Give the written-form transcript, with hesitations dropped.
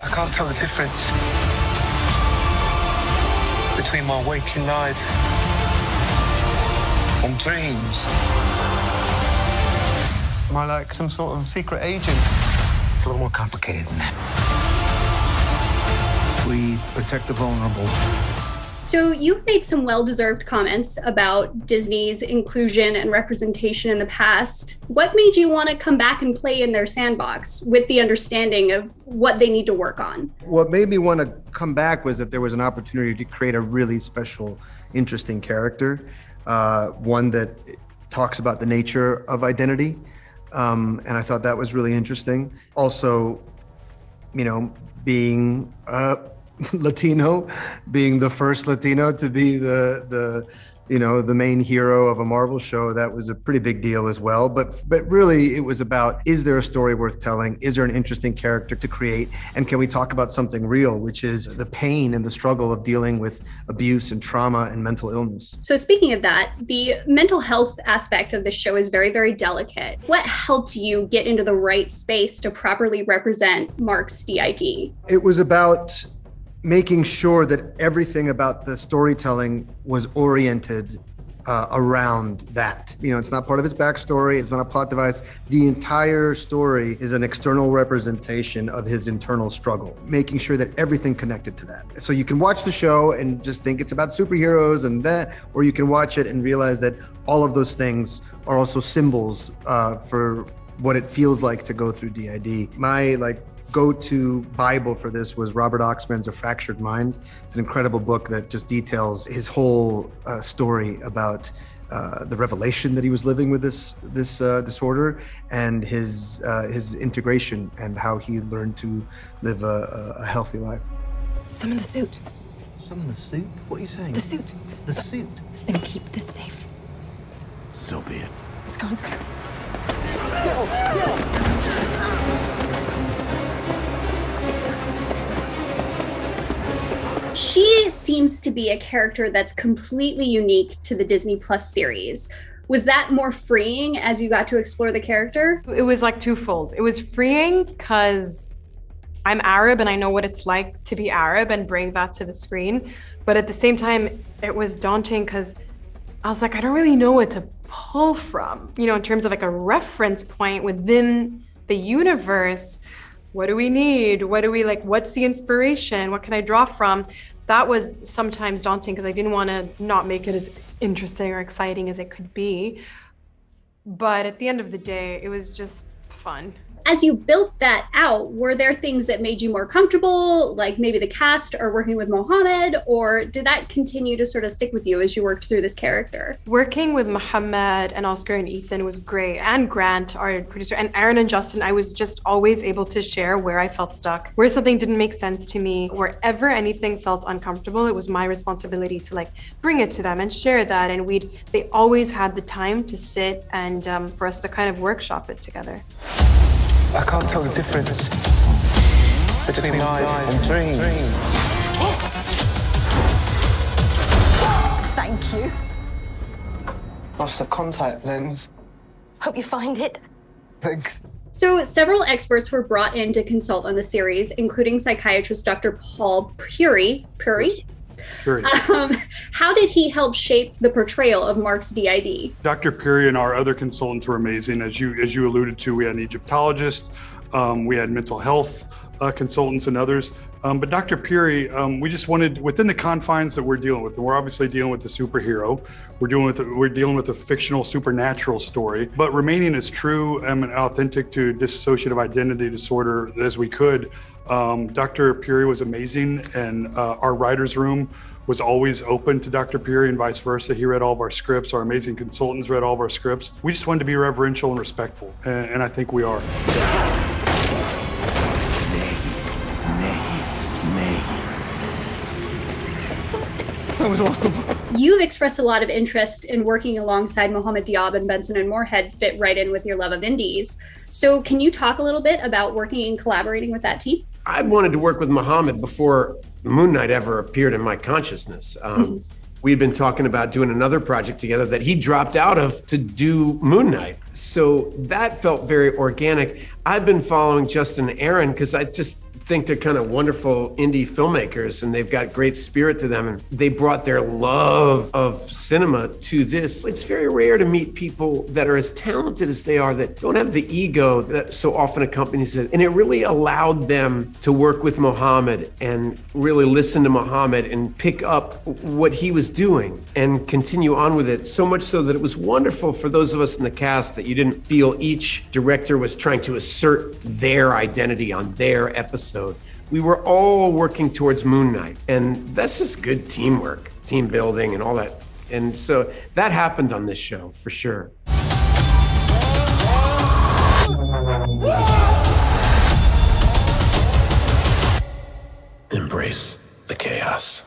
I can't tell the difference between my waking life and dreams. Am I like some sort of secret agent? It's a little more complicated than that. We protect the vulnerable. So you've made some well-deserved comments about Disney's inclusion and representation in the past. What made you want to come back and play in their sandbox with the understanding of what they need to work on? What made me want to come back was that there was an opportunity to create a really special, interesting character, one that talks about the nature of identity. And I thought that was really interesting. Also, you know, being Latino, being the first Latino to be the main hero of a Marvel show, that was a pretty big deal as well. But really, it was about, is there a story worth telling? Is there an interesting character to create? And can we talk about something real, which is the pain and the struggle of dealing with abuse and trauma and mental illness? So speaking of that, the mental health aspect of the show is very, very delicate. What helped you get into the right space to properly represent Mark's DID? It was about making sure that everything about the storytelling was oriented around that. You know, it's not part of his backstory, it's not a plot device. The entire story is an external representation of his internal struggle, making sure that everything connected to that. So you can watch the show and just think it's about superheroes and that, or you can watch it and realize that all of those things are also symbols for what it feels like to go through DID. My go-to Bible for this was Robert Oxman's A Fractured Mind. It's an incredible book that just details his whole story about the revelation that he was living with this disorder and his integration and how he learned to live a healthy life. Summon the suit. Summon the suit? What are you saying? The suit. The suit? And keep this safe. So be it. Let's go, let's go. She seems to be a character that's completely unique to the Disney Plus series. Was that more freeing as you got to explore the character? It was like twofold. It was freeing because I'm Arab and I know what it's like to be Arab and bring that to the screen. But at the same time, it was daunting because I was like, I don't really know what to pull from, you know, in terms of like a reference point within the universe. What do we need? What do we like? What's the inspiration? What can I draw from? That was sometimes daunting because I didn't want to not make it as interesting or exciting as it could be. But at the end of the day, it was just fun. As you built that out, were there things that made you more comfortable, like maybe the cast or working with Mohamed, or did that continue to sort of stick with you as you worked through this character? Working with Mohamed and Oscar and Ethan was great, and Grant, our producer, and Aaron and Justin. I was just always able to share where I felt stuck, where something didn't make sense to me, wherever anything felt uncomfortable. It was my responsibility to like bring it to them and share that. And they always had the time to sit and for us to kind of workshop it together. I can't tell the difference between life and dreams. Thank you. Lost the contact lens. Hope you find it. Thanks. So several experts were brought in to consult on the series, including psychiatrist Dr. Paul Puri. How did he help shape the portrayal of Mark's DID? Dr. Puri and our other consultants were amazing. As you alluded to, we had an Egyptologist, we had mental health consultants and others. But Dr. Puri, we just wanted, within the confines that we're dealing with, and we're obviously dealing with a superhero, we're dealing with a fictional supernatural story, but remaining as true and authentic to dissociative identity disorder as we could. Dr. Puri was amazing, and our writer's room was always open to Dr. Puri and vice versa. He read all of our scripts. Our amazing consultants read all of our scripts. We just wanted to be reverential and respectful, and I think we are. That was awesome. You've expressed a lot of interest in working alongside Mohamed Diab and Benson and Moorhead fit right in with your love of indies. So can you talk a little bit about working and collaborating with that team? I'd wanted to work with Mohamed before Moon Knight ever appeared in my consciousness. We'd been talking about doing another project together that he dropped out of to do Moon Knight. So that felt very organic. I've been following Justin and Aaron because I just think they're kind of wonderful indie filmmakers and they've got great spirit to them. And they brought their love of cinema to this. It's very rare to meet people that are as talented as they are that don't have the ego that so often accompanies it. And it really allowed them to work with Mohamed and really listen to Mohamed and pick up what he was doing and continue on with it. So much so that it was wonderful for those of us in the cast that you didn't feel each director was trying to assert their identity on their episode. We were all working towards Moon Knight, and that's just good teamwork, team building and all that. And so that happened on this show for sure. Embrace the chaos.